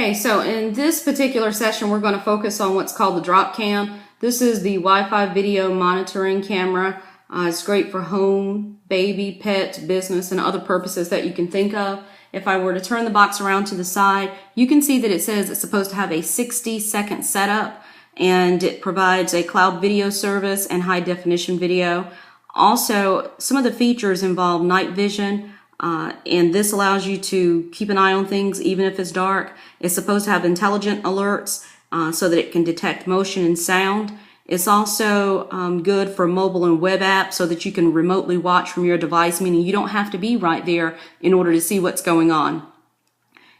Okay, so in this particular session, we're going to focus on what's called the Dropcam. This is the Wi-Fi video monitoring camera. It's great for home, baby, pet, business, and other purposes that you can think of. If I were to turn the box around to the side, you can see that it says it's supposed to have a 60-second setup, and it provides a cloud video service and high-definition video. Also, some of the features involve night vision, and this allows you to keep an eye on things even if it's dark. It's supposed to have intelligent alerts so that it can detect motion and sound. It's also good for mobile and web apps so that you can remotely watch from your device, meaning you don't have to be right there in order to see what's going on.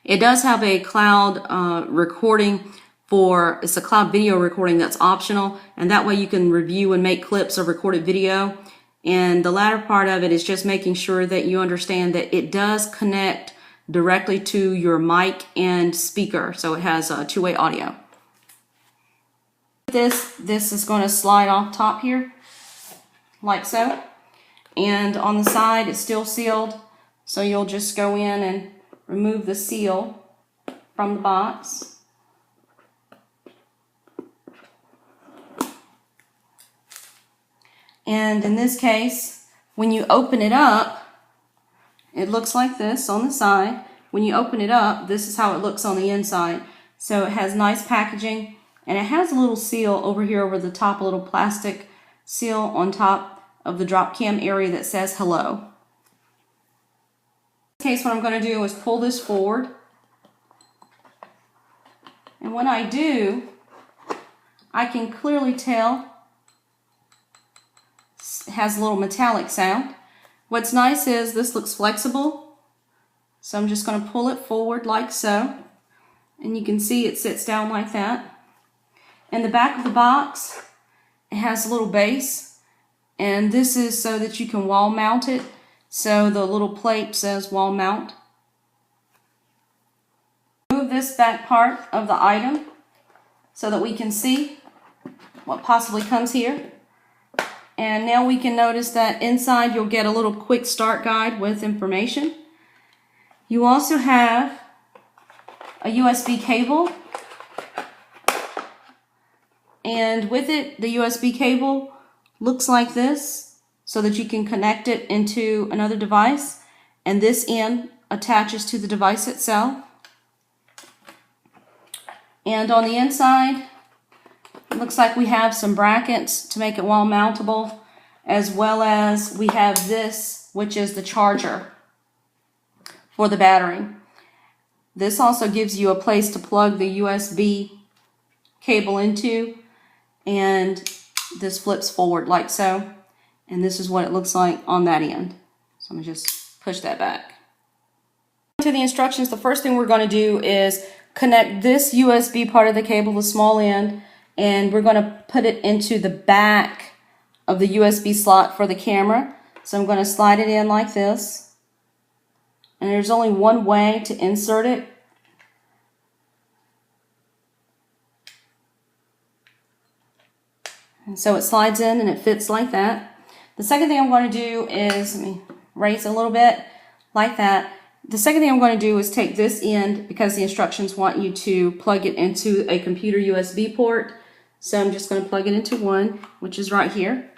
It does have a cloud recording it's a cloud video recording that's optional, and that way you can review and make clips of recorded video. And the latter part of it is just making sure that you understand that it does connect directly to your mic and speaker, so it has two-way audio. This is going to slide off top here, like so. And on the side, it's still sealed, so you'll just go in and remove the seal from the box. And in this case, when you open it up, it looks like this on the side. When you open it up, this is how it looks on the inside. So it has nice packaging, and it has a little seal over here over the top, a little plastic seal on top of the Dropcam area that says hello. In this case, what I'm going to do is pull this forward. And when I do, I can clearly tell it has a little metallic sound. What's nice is this looks flexible, so I'm just going to pull it forward like so, and you can see it sits down like that. In the back of the box, it has a little base, and this is so that you can wall mount it, so the little plate says wall mount. Move this back part of the item so that we can see what possibly comes here. And now we can notice that inside you'll get a little quick start guide with information. You also have a USB cable. And with it, the USB cable looks like this so that you can connect it into another device. And this end attaches to the device itself. And on the inside, it looks like we have some brackets to make it wall mountable, as well as we have this, which is the charger for the battery. This also gives you a place to plug the USB cable into, and this flips forward like so, and this is what it looks like on that end. So I'm going to just push that back. To the instructions, the first thing we're going to do is connect this USB part of the cable, the small end, and we're going to put it into the back of the USB slot for the camera. So I'm going to slide it in like this. And there's only one way to insert it. And so it slides in and it fits like that. The second thing I'm going to do is, let me raise it a little bit, like that. The second thing I'm going to do is take this end, because the instructions want you to plug it into a computer USB port. So I'm just going to plug it into one, which is right here.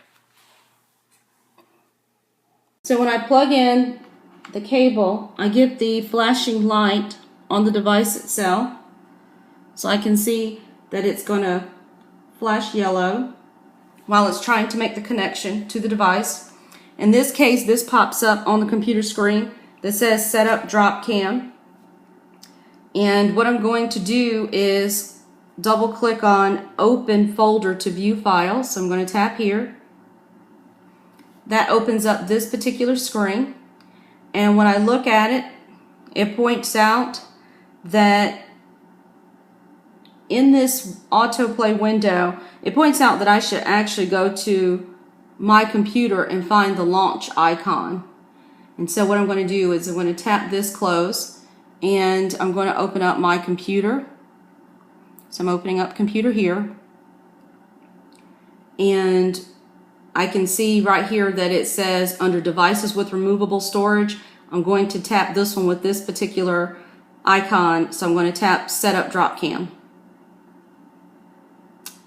So when I plug in the cable, I get the flashing light on the device itself. So I can see that it's going to flash yellow while it's trying to make the connection to the device. In this case, this pops up on the computer screen that says Set Up Dropcam. And what I'm going to do is double click on Open Folder to view files. So I'm going to tap here. That opens up this particular screen. And when I look at it, it points out that in this autoplay window, it points out that I should actually go to my computer and find the launch icon. And so what I'm going to do is I'm going to tap this close, and I'm going to open up my computer. So I'm opening up computer here, and I can see right here that it says under devices with removable storage. I'm going to tap this one with this particular icon, so I'm going to tap Set Up Dropcam.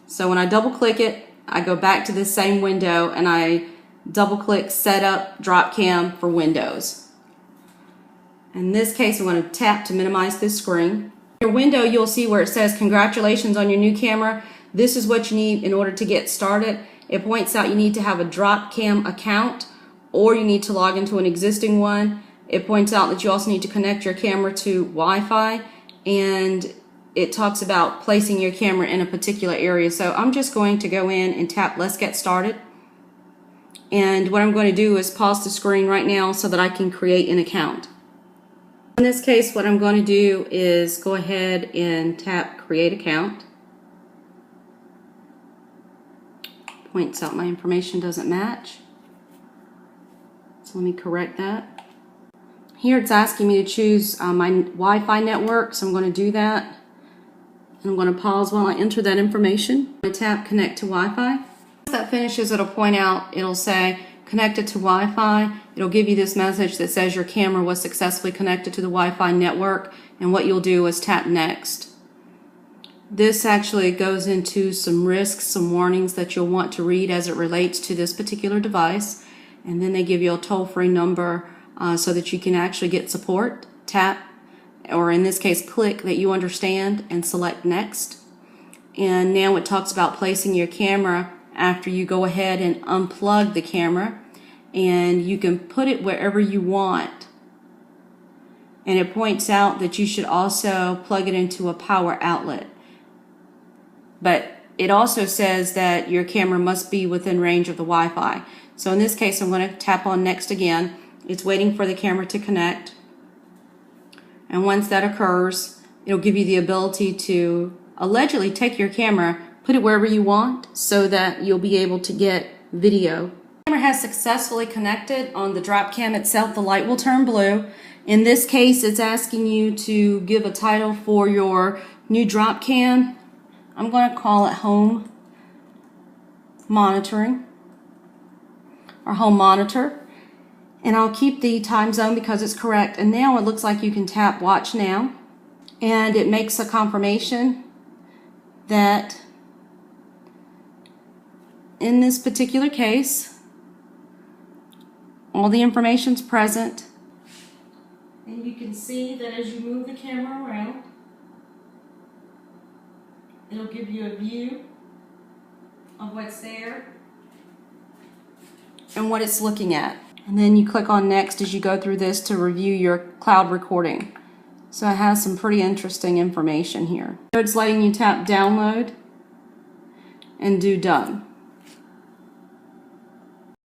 So when I double click it, I go back to this same window and I double click Set Up Dropcam for Windows. In this case, I'm going to tap to minimize this screen. In your window, you'll see where it says congratulations on your new camera. This is what you need in order to get started. It points out you need to have a Dropcam account or you need to log into an existing one. It points out that you also need to connect your camera to Wi-Fi, and it talks about placing your camera in a particular area. So I'm just going to go in and tap Let's Get Started. And what I'm going to do is pause the screen right now so that I can create an account. In this case, what I'm going to do is go ahead and tap Create Account. Points out my information doesn't match. So let me correct that. Here it's asking me to choose my Wi-Fi network, so I'm going to do that. And I'm going to pause while I enter that information. I'm going to tap Connect to Wi-Fi. Once that finishes, it'll point out, it'll say connected to Wi-Fi. It'll give you this message that says your camera was successfully connected to the Wi-Fi network, and what you'll do is tap Next. This actually goes into some risks, some warnings that you'll want to read as it relates to this particular device, and then they give you a toll-free number so that you can actually get support. Tap, or in this case click, that you understand and select Next. And now it talks about placing your camera after you go ahead and unplug the camera, and you can put it wherever you want. And it points out that you should also plug it into a power outlet. But it also says that your camera must be within range of the Wi-Fi. So in this case, I'm going to tap on Next again. It's waiting for the camera to connect. And once that occurs, it'll give you the ability to allegedly take your camera, put it wherever you want so that you'll be able to get video. The camera has successfully connected. On the Dropcam itself, the light will turn blue. In this case, it's asking you to give a title for your new Dropcam. I'm going to call it Home Monitoring or Home Monitor. And I'll keep the time zone because it's correct. And now it looks like you can tap Watch Now. And it makes a confirmation that in this particular case, all the information's present. And you can see that as you move the camera around, it'll give you a view of what's there and what it's looking at. And then you click on Next as you go through this to review your cloud recording. So it has some pretty interesting information here. It's letting you tap Download and do Done.